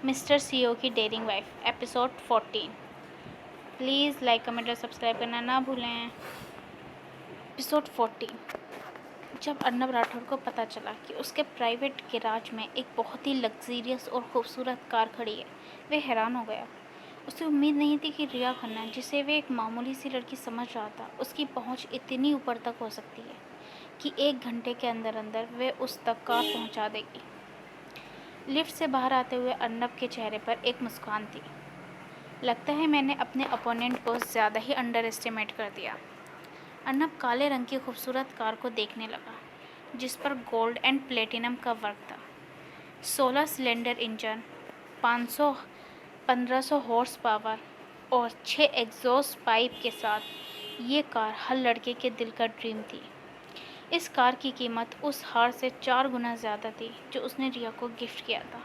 Mister CEO की daring wife episode 14। Please like comment और subscribe करना ना भूलें। एपिसोड 14। जब अर्नब राठौर को पता चला कि उसके प्राइवेट गैराज में एक बहुत ही लग्जीरियस और खूबसूरत कार खड़ी है, वे हैरान हो गया। उसे उम्मीद नहीं थी कि रिया खन्ना, जिसे वे एक मामूली सी लड़की समझ रहा था, उसकी पहुंच इतनी ऊपर तक हो सकती है कि 1 घंटे के अंदर अंदर वे उस तक कार पहुंचा देगी। लिफ्ट से बाहर आते हुए अर्नब के चेहरे पर एक मुस्कान थी। लगता है मैंने अपने अपोनेंट को ज़्यादा ही अंडर एस्टिमेट कर दिया। अर्नब काले रंग की खूबसूरत कार को देखने लगा, जिस पर गोल्ड एंड प्लेटिनम का वर्क था। 16 सिलेंडर इंजन, 1500 हॉर्स पावर और 6 एग्जॉस्ट पाइप के साथ ये कार हर लड़के के दिल का ड्रीम थी। इस कार की कीमत उस हार से 4 गुना ज़्यादा थी जो उसने रिया को गिफ्ट किया था।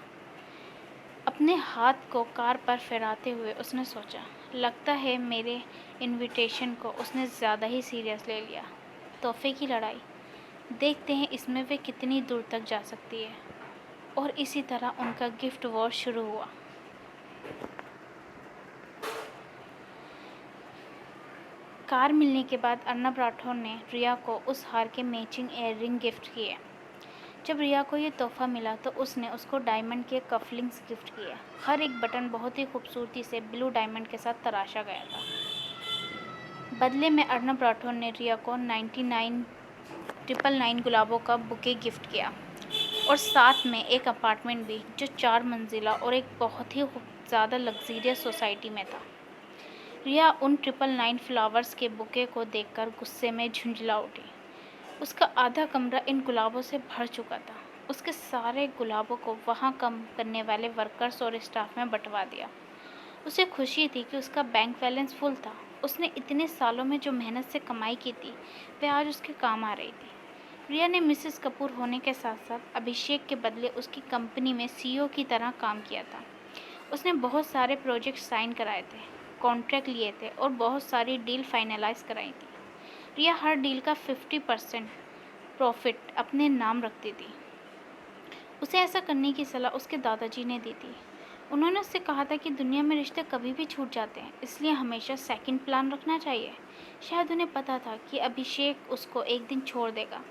अपने हाथ को कार पर फहराते हुए उसने सोचा, लगता है मेरे इनविटेशन को उसने ज़्यादा ही सीरियस ले लिया। तोहफे की लड़ाई, देखते हैं इसमें वे कितनी दूर तक जा सकती है। और इसी तरह उनका गिफ्ट वॉर शुरू हुआ। कार मिलने के बाद अर्नब राठौर ने रिया को उस हार के मैचिंग ईयररिंग गिफ्ट किए। जब रिया को ये तोहफा मिला तो उसने उसको डायमंड के कफलिंग्स गिफ्ट किए। हर एक बटन बहुत ही खूबसूरती से ब्लू डायमंड के साथ तराशा गया था। बदले में अर्नब राठौर ने रिया को 999 गुलाबों का बुके गिफ्ट किया और साथ में एक अपार्टमेंट भी, जो 4 मंजिला और एक बहुत ही ज़्यादा लग्जीरियस सोसाइटी में था। रिया उन 999 फ्लावर्स के बुके को देखकर गुस्से में झुंझला उठी। उसका आधा कमरा इन गुलाबों से भर चुका था। उसके सारे गुलाबों को वहाँ काम करने वाले वर्कर्स और स्टाफ में बंटवा दिया। उसे खुशी थी कि उसका बैंक बैलेंस फुल था। उसने इतने सालों में जो मेहनत से कमाई की थी, वह आज उसके काम आ रही थी। रिया ने मिसेस कपूर होने के साथ साथ अभिषेक के बदले उसकी कंपनी में सीईओ की तरह काम किया था। उसने बहुत सारे प्रोजेक्ट साइन कराए थे, कॉन्ट्रैक्ट लिए थे और बहुत सारी डील फाइनलाइज कराई थी। रिया हर डील का 50% प्रॉफिट अपने नाम रखती थी। उसे ऐसा करने की सलाह उसके दादाजी ने दी थी। उन्होंने उससे कहा था कि दुनिया में रिश्ते कभी भी छूट जाते हैं, इसलिए हमेशा सेकंड प्लान रखना चाहिए। शायद उन्हें पता था कि अभिषेक उसको एक दिन छोड़ देगा,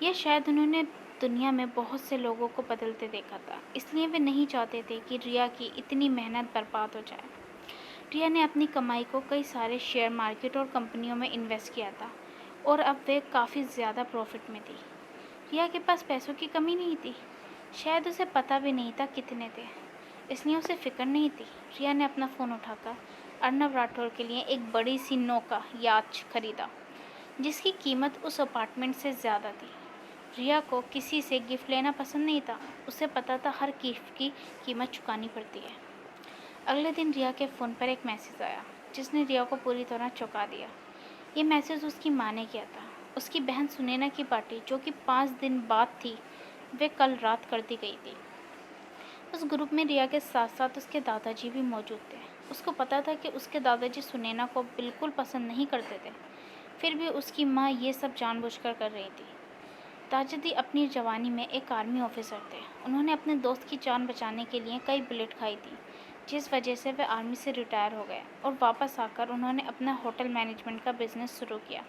या शायद उन्होंने दुनिया में बहुत से लोगों को बदलते देखा था, इसलिए वे नहीं चाहते थे कि रिया की इतनी मेहनत बर्बाद हो जाए। रिया ने अपनी कमाई को कई सारे शेयर मार्केट और कंपनियों में इन्वेस्ट किया था और अब वे काफ़ी ज़्यादा प्रॉफिट में थी। रिया के पास पैसों की कमी नहीं थी, शायद उसे पता भी नहीं था कितने थे, इसलिए उसे फिक्र नहीं थी। रिया ने अपना फ़ोन उठाकर अर्नब राठौर के लिए एक बड़ी सी नौका याच खरीदा, जिसकी कीमत उस अपार्टमेंट से ज़्यादा थी। रिया को किसी से गिफ्ट लेना पसंद नहीं था। उसे पता था हर गिफ्ट की कीमत चुकानी पड़ती है। अगले दिन रिया के फ़ोन पर एक मैसेज आया, जिसने रिया को पूरी तरह चौंका दिया। ये मैसेज उसकी माँ ने किया था। उसकी बहन सुनैना की पार्टी, जो कि 5 दिन बाद थी, वे कल रात कर दी गई थी। उस ग्रुप में रिया के साथ साथ उसके दादाजी भी मौजूद थे। उसको पता था कि उसके दादाजी सुनैना को बिल्कुल पसंद नहीं करते थे, फिर भी उसकी माँ ये सब जानबूझकर कर रही थी। दादाजी अपनी जवानी में एक आर्मी ऑफिसर थे। उन्होंने अपने दोस्त की जान बचाने के लिए कई बुलेट खाई थी, जिस वजह से वे आर्मी से रिटायर हो गए और वापस आकर उन्होंने अपना होटल मैनेजमेंट का बिजनेस शुरू किया।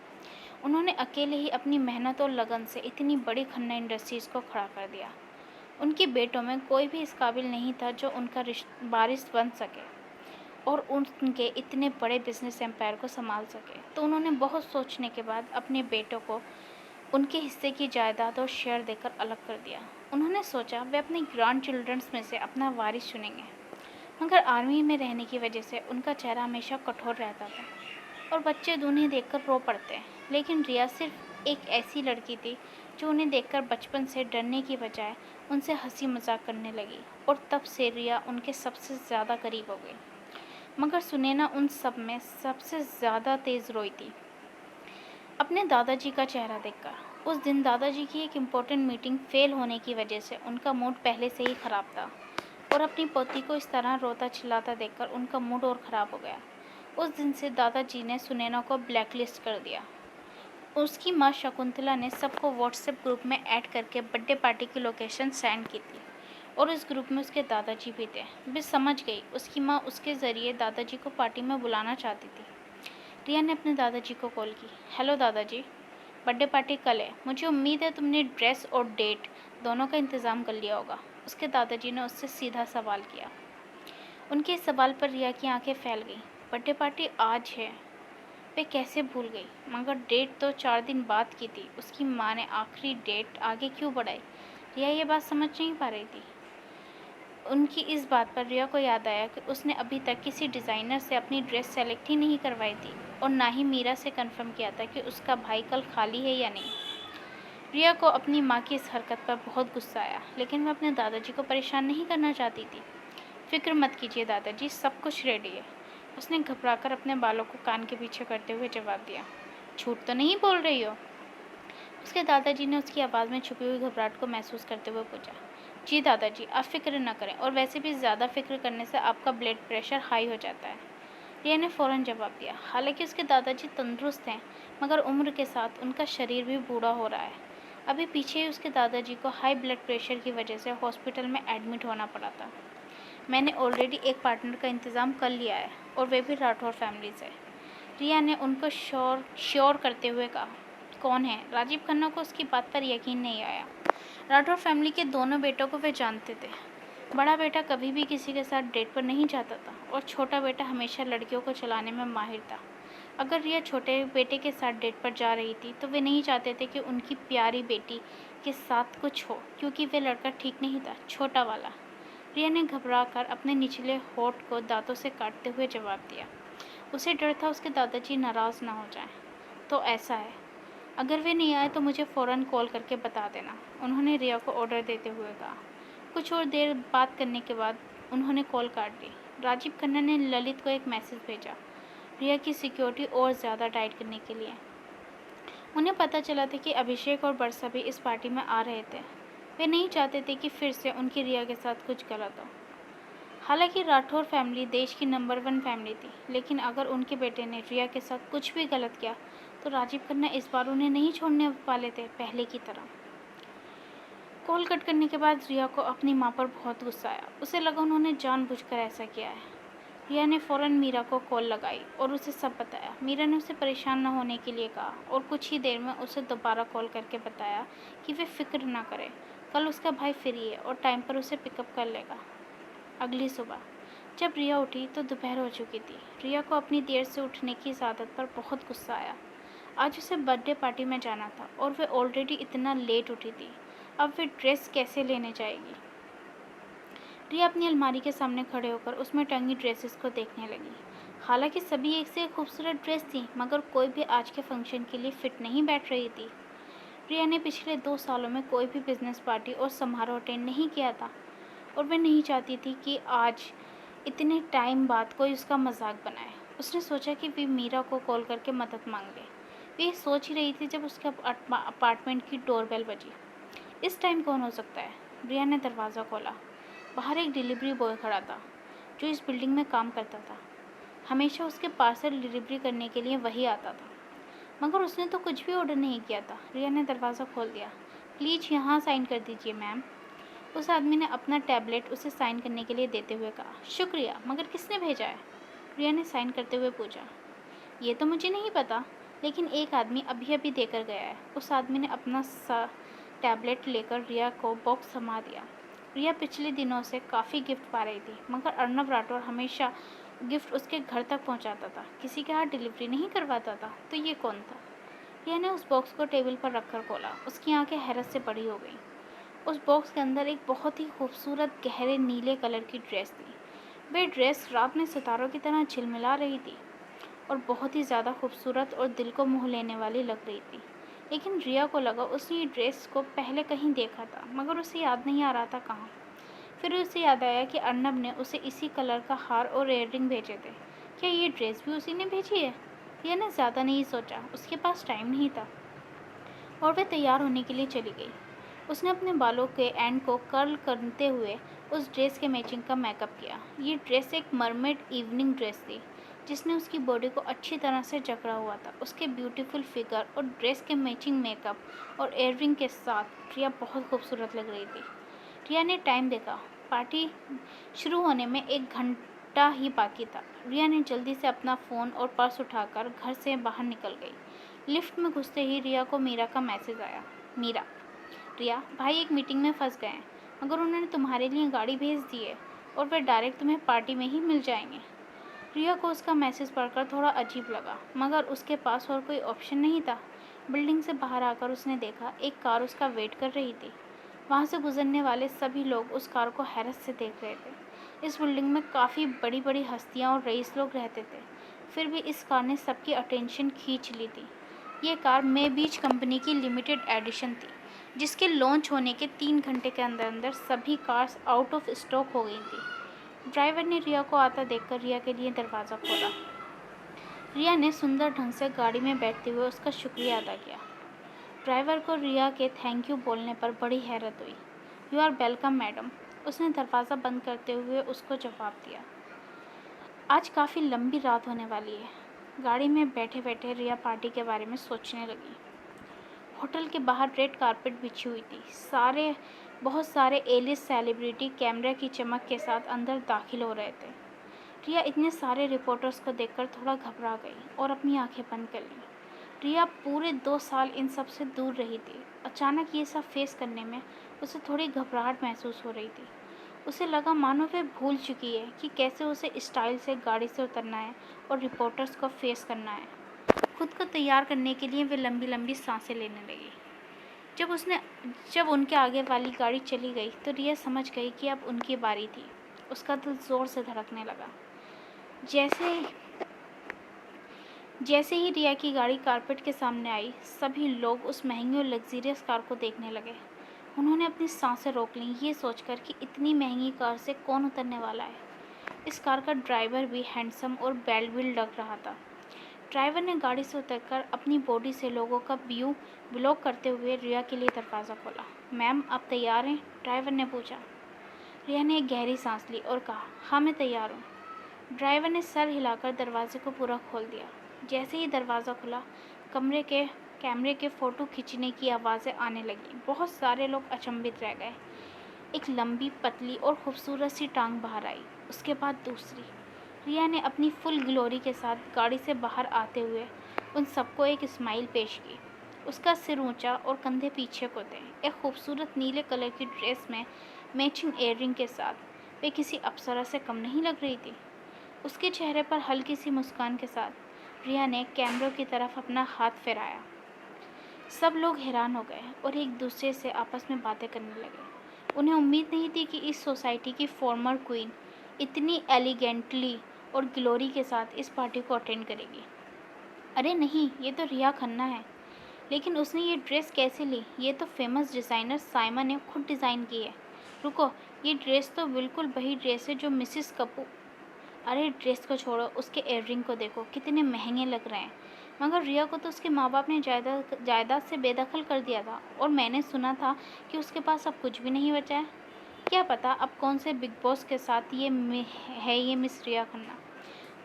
उन्होंने अकेले ही अपनी मेहनत और लगन से इतनी बड़ी खन्ना इंडस्ट्रीज़ को खड़ा कर दिया। उनके बेटों में कोई भी इस काबिल नहीं था जो उनका वारिस बन सके और उनके इतने बड़े बिजनेस एम्पायर को संभाल सके। तो उन्होंने बहुत सोचने के बाद अपने बेटों को उनके हिस्से की जायदाद और शेयर देकर अलग कर दिया। उन्होंने सोचा वे अपने ग्रैंड चिल्ड्रंस में से अपना वारिस चुनेंगे, मगर आर्मी में रहने की वजह से उनका चेहरा हमेशा कठोर रहता था और बच्चे उन्हें देखकर रो पड़ते हैं। लेकिन रिया सिर्फ एक ऐसी लड़की थी जो उन्हें देखकर बचपन से डरने की बजाय उनसे हंसी मजाक करने लगी, और तब से रिया उनके सबसे ज़्यादा करीब हो गई। मगर सुनैना उन सब में सबसे ज़्यादा तेज़ रोई थी, अपने दादाजी का चेहरा देखकर। उस दिन दादाजी की एक इम्पोर्टेंट मीटिंग फेल होने की वजह से उनका मूड पहले से ही ख़राब था, और अपनी पोती को इस तरह रोता चिल्लाता देखकर उनका मूड और ख़राब हो गया। उस दिन से दादाजी ने सुनैना को ब्लैकलिस्ट कर दिया। उसकी माँ शकुंतला ने सबको व्हाट्सएप ग्रुप में ऐड करके बर्थडे पार्टी की लोकेशन सेंड की थी और उस ग्रुप में उसके दादाजी भी थे। वे समझ गई, उसकी माँ उसके ज़रिए दादाजी को पार्टी में बुलाना चाहती थी। रिया ने अपने दादाजी को कॉल की। हेलो दादाजी, बर्थडे पार्टी कल है। मुझे उम्मीद है तुमने ड्रेस और डेट दोनों का इंतज़ाम कर लिया होगा। उसके दादाजी ने उससे सीधा सवाल किया। उनके इस सवाल पर रिया की आंखें फैल गईं। बर्थडे पार्टी आज है, वे कैसे भूल गई? मगर डेट तो 4 दिन बाद की थी। उसकी माँ ने आखिरी डेट आगे क्यों बढ़ाई? रिया ये बात समझ नहीं पा रही थी। उनकी इस बात पर रिया को याद आया कि उसने अभी तक किसी डिज़ाइनर से अपनी ड्रेस सेलेक्ट ही नहीं करवाई थी और ना ही मीरा से कंफर्म किया था कि उसका भाई कल खाली है या नहीं। रिया को अपनी माँ की इस हरकत पर बहुत गुस्सा आया, लेकिन वह अपने दादाजी को परेशान नहीं करना चाहती थी। फिक्र मत कीजिए दादाजी, सब कुछ रेडी है। उसने घबराकर अपने बालों को कान के पीछे करते हुए जवाब दिया। झूठ तो नहीं बोल रही हो? उसके दादाजी ने उसकी आवाज़ में छुपी हुई घबराहट को महसूस करते हुए पूछा। जी दादाजी, आप फिक्र न करें, और वैसे भी ज़्यादा फिक्र करने से आपका ब्लड प्रेशर हाई हो जाता है। रिया ने फ़ौरन जवाब दिया। हालांकि उसके दादाजी तंदुरुस्त हैं, मगर उम्र के साथ उनका शरीर भी बूढ़ा हो रहा है। अभी पीछे ही उसके दादाजी को हाई ब्लड प्रेशर की वजह से हॉस्पिटल में एडमिट होना पड़ा था। मैंने ऑलरेडी एक पार्टनर का इंतज़ाम कर लिया है, और वे भी राठौर फैमिली से। रिया ने उनको श्योर करते हुए कहा। कौन है? राजीव खन्ना को उसकी बात पर यकीन नहीं आया। राठौर फैमिली के दोनों बेटों को वे जानते थे। बड़ा बेटा कभी भी किसी के साथ डेट पर नहीं जाता था, और छोटा बेटा हमेशा लड़कियों को चलाने में माहिर था। अगर रिया छोटे बेटे के साथ डेट पर जा रही थी तो वे नहीं चाहते थे कि उनकी प्यारी बेटी के साथ कुछ हो, क्योंकि वे लड़का ठीक नहीं था, छोटा वाला। रिया ने घबराकर अपने निचले होठ को दांतों से काटते हुए जवाब दिया। उसे डर था उसके दादाजी नाराज़ ना हो जाएं। तो ऐसा है, अगर वे नहीं आए तो मुझे फ़ौरन कॉल करके बता देना, उन्होंने रिया को ऑर्डर देते हुए कहा। कुछ और देर बात करने के बाद उन्होंने कॉल काट दी। राजीव खन्ना ने ललित को एक मैसेज भेजा, रिया की सिक्योरिटी और ज़्यादा टाइट करने के लिए। उन्हें पता चला था कि अभिषेक और बरसा भी इस पार्टी में आ रहे थे। वे नहीं चाहते थे कि फिर से उनकी रिया के साथ कुछ गलत हो। हालांकि राठौर फैमिली देश की नंबर 1 फैमिली थी, लेकिन अगर उनके बेटे ने रिया के साथ कुछ भी गलत किया तो राजीव खन्ना इस बार उन्हें नहीं छोड़ने वाले थे पहले की तरह। कॉल कट करने के बाद रिया को अपनी माँ पर बहुत गुस्सा आया। उसे लगा उन्होंने जानबूझकर ऐसा किया है। रिया ने फ़ौरन मीरा को कॉल लगाई और उसे सब बताया। मीरा ने उसे परेशान न होने के लिए कहा और कुछ ही देर में उसे दोबारा कॉल करके बताया कि वे फिक्र ना करे, कल उसका भाई फ्री है और टाइम पर उसे पिकअप कर लेगा। अगली सुबह जब रिया उठी तो दोपहर हो चुकी थी। रिया को अपनी देर से उठने की इस आदत पर बहुत गुस्सा आया। आज उसे बर्थडे पार्टी में जाना था और वे ऑलरेडी इतना लेट उठी थी। अब वे ड्रेस कैसे लेने जाएगी? रिया अपनी अलमारी के सामने खड़े होकर उसमें टंगी ड्रेसेस को देखने लगी। हालांकि सभी एक से एक खूबसूरत ड्रेस थी, मगर कोई भी आज के फंक्शन के लिए फिट नहीं बैठ रही थी। रिया ने पिछले 2 सालों में कोई भी बिजनेस पार्टी और समारोह अटेंड नहीं किया था, और वह नहीं चाहती थी कि आज इतने टाइम बाद कोई उसका मजाक बनाए। उसने सोचा कि वे मीरा को कॉल करके मदद मांग ले। वे सोच ही रही थी जब उसके अपार्टमेंट की डोरबेल बजी। इस टाइम कौन हो सकता है? रिया ने दरवाज़ा खोला। बाहर एक डिलीवरी बॉय खड़ा था जो इस बिल्डिंग में काम करता था। हमेशा उसके पार्सल डिलीवरी करने के लिए वही आता था, मगर उसने तो कुछ भी ऑर्डर नहीं किया था। रिया ने दरवाज़ा खोल दिया। प्लीज़ यहाँ साइन कर दीजिए मैम। उस आदमी ने अपना टैबलेट उसे साइन करने के लिए देते हुए कहा। शुक्रिया, मगर किसने भेजा है? रिया ने साइन करते हुए पूछा। ये तो मुझे नहीं पता, लेकिन एक आदमी अभी अभी देकर गया है। उस आदमी ने अपना टैबलेट लेकर रिया को बॉक्स थमा दिया। रिया पिछले दिनों से काफ़ी गिफ्ट पा रही थी, मगर अर्नब राठौर हमेशा गिफ्ट उसके घर तक पहुंचाता था, किसी के हाथ डिलीवरी नहीं करवाता था। तो ये कौन था? रिया ने उस बॉक्स को टेबल पर रखकर खोला। उसकी आंखें हैरत से बड़ी हो गईं। उस बॉक्स के अंदर एक बहुत ही खूबसूरत गहरे नीले कलर की ड्रेस थी। वह ड्रेस रात में सितारों की तरह झिलमिला रही थी और बहुत ही ज़्यादा खूबसूरत और दिल को मोह लेने वाली लग रही थी। लेकिन रिया को लगा उसने ये ड्रेस को पहले कहीं देखा था, मगर उसे याद नहीं आ रहा था कहाँ। फिर उसे याद आया कि अर्नब ने उसे इसी कलर का हार और इयररिंग भेजे थे। क्या ये ड्रेस भी उसी ने भेजी है? रिया ने ज़्यादा नहीं सोचा, उसके पास टाइम नहीं था, और वह तैयार होने के लिए चली गई। उसने अपने बालों के एंड को कर्ल करते हुए उस ड्रेस के मैचिंग का मेकअप किया। ये ड्रेस एक मरमेड इवनिंग ड्रेस थी जिसने उसकी बॉडी को अच्छी तरह से जकड़ा हुआ था। उसके ब्यूटीफुल फिगर और ड्रेस के मैचिंग मेकअप और इयररिंग के साथ रिया बहुत खूबसूरत लग रही थी। रिया ने टाइम देखा। पार्टी शुरू होने में 1 घंटा ही बाकी था। रिया ने जल्दी से अपना फ़ोन और पर्स उठाकर घर से बाहर निकल गई। लिफ्ट में घुसते ही रिया को मीरा का मैसेज आया। मीरा, रिया, भाई एक मीटिंग में फंस गए हैं, मगर उन्होंने तुम्हारे लिए गाड़ी भेज दी है और वे डायरेक्ट तुम्हें पार्टी में ही मिल जाएंगे। रिया को उसका मैसेज पढ़कर थोड़ा अजीब लगा, मगर उसके पास और कोई ऑप्शन नहीं था। बिल्डिंग से बाहर आकर उसने देखा एक कार उसका वेट कर रही थी। वहाँ से गुजरने वाले सभी लोग उस कार को हैरत से देख रहे थे। इस बिल्डिंग में काफ़ी बड़ी बड़ी हस्तियाँ और रईस लोग रहते थे, फिर भी इस कार ने सबकी अटेंशन खींच ली थी। ये कार मे बीच कंपनी की लिमिटेड एडिशन थी, जिसके लॉन्च होने के 3 घंटे के अंदर अंदर सभी कार्स आउट ऑफ स्टॉक हो गई थी। ड्राइवर ने रिया को आता देखकर रिया के लिए दरवाज़ा खोला। रिया ने सुंदर ढंग से गाड़ी में बैठते हुए उसका शुक्रिया अदा किया। ड्राइवर को रिया के थैंक यू बोलने पर बड़ी हैरत हुई। यू आर वेलकम मैडम, उसने दरवाज़ा बंद करते हुए उसको जवाब दिया। आज काफ़ी लंबी रात होने वाली है। गाड़ी में बैठे बैठे रिया पार्टी के बारे में सोचने लगी। होटल के बाहर रेड कारपेट बिछी हुई थी। बहुत सारे एलिस सेलिब्रिटी कैमरे की चमक के साथ अंदर दाखिल हो रहे थे। रिया इतने सारे रिपोर्टर्स को देखकर थोड़ा घबरा गई और अपनी आंखें बंद कर लीं। रिया पूरे 2 साल इन सब से दूर रही थी। अचानक ये सब फेस करने में उसे थोड़ी घबराहट महसूस हो रही थी। उसे लगा मानो वे भूल चुकी है कि कैसे उसे स्टाइल से गाड़ी से उतरना है और रिपोर्टर्स को फेस करना है। खुद को तैयार करने के लिए वे लंबी लंबी सांसें लेने लगी। जब उनके आगे वाली गाड़ी चली गई तो रिया समझ गई कि अब उनकी बारी थी। उसका दिल ज़ोर से धड़कने लगा। जैसे ही रिया की गाड़ी कारपेट के सामने आई, सभी लोग उस महंगी और लग्जरियस कार को देखने लगे। उन्होंने अपनी सांसें रोक लीं, ये सोचकर कि इतनी महंगी कार से कौन उतरने वाला है। इस कार का ड्राइवर भी हैंडसम और वेल बिल्ड लग रहा था। ड्राइवर ने गाड़ी से उतरकर अपनी बॉडी से लोगों का व्यू ब्लॉक करते हुए रिया के लिए दरवाज़ा खोला। मैम, आप तैयार हैं? ड्राइवर ने पूछा। रिया ने एक गहरी सांस ली और कहा, हाँ मैं तैयार हूँ। ड्राइवर ने सर हिलाकर दरवाजे को पूरा खोल दिया। जैसे ही दरवाज़ा खुला, कैमरे के फ़ोटो खींचने की आवाज़ें आने लगी। बहुत सारे लोग अचंभित रह गए। एक लंबी, पतली और खूबसूरत सी टांग बाहर आई, उसके बाद दूसरी। रिया ने अपनी फुल ग्लोरी के साथ गाड़ी से बाहर आते हुए उन सबको एक स्माइल पेश की। उसका सिर ऊंचा और कंधे पीछे को थे। एक खूबसूरत नीले कलर की ड्रेस में मैचिंग ईयररिंग के साथ वे किसी अप्सरा से कम नहीं लग रही थी। उसके चेहरे पर हल्की सी मुस्कान के साथ रिया ने कैमरों की तरफ अपना हाथ फैलाया। सब लोग हैरान हो गए और एक दूसरे से आपस में बातें करने लगे। उन्हें उम्मीद नहीं थी कि इस सोसाइटी की फॉर्मर क्वीन इतनी एलिगेंटली और ग्लोरी के साथ इस पार्टी को अटेंड करेगी। अरे नहीं, ये तो रिया खन्ना है। लेकिन उसने ये ड्रेस कैसे ली? ये तो फेमस डिज़ाइनर साइमा ने खुद डिज़ाइन की है। रुको, ये ड्रेस तो बिल्कुल वही ड्रेस है जो मिसिस कपूर। अरे ड्रेस को छोड़ो, उसके ईयररिंग को देखो, कितने महंगे लग रहे हैं। मगर रिया को तो उसके माँ बाप ने जायदाद से बेदखल कर दिया था और मैंने सुना था कि उसके पास अब कुछ भी नहीं बचा है। क्या पता अब कौन से बिग बॉस के साथ ये मिस रिया खन्ना।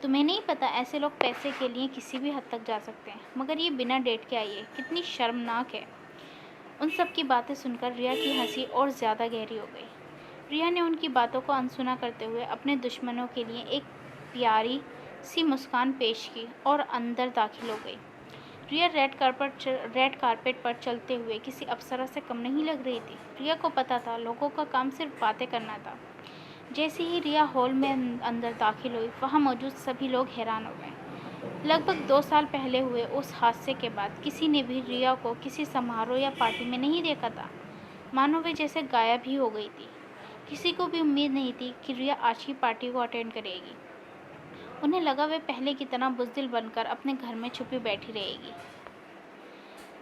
तुम्हें नहीं पता, ऐसे लोग पैसे के लिए किसी भी हद तक जा सकते हैं, मगर ये बिना डेट के आई है, कितनी शर्मनाक है। उन सब की बातें सुनकर रिया की हंसी और ज़्यादा गहरी हो गई। रिया ने उनकी बातों को अनसुना करते हुए अपने दुश्मनों के लिए एक प्यारी सी मुस्कान पेश की और अंदर दाखिल हो गई। रिया रेड कारपेट पर चलते हुए किसी अप्सरा से कम नहीं लग रही थी। रिया को पता था लोगों का काम सिर्फ बातें करना था। जैसे ही रिया हॉल में अंदर दाखिल हुई, वहाँ मौजूद सभी लोग हैरान हो गए। लगभग 2 साल पहले हुए उस हादसे के बाद किसी ने भी रिया को किसी समारोह या पार्टी में नहीं देखा था। मानो वे जैसे गायब ही हो गई थी। किसी को भी उम्मीद नहीं थी कि रिया आज की पार्टी को अटेंड करेगी। उन्हें लगा वे पहले की तरह बुज़दिल बनकर अपने घर में छुपी बैठी रहेगी।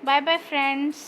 Bye bye friends.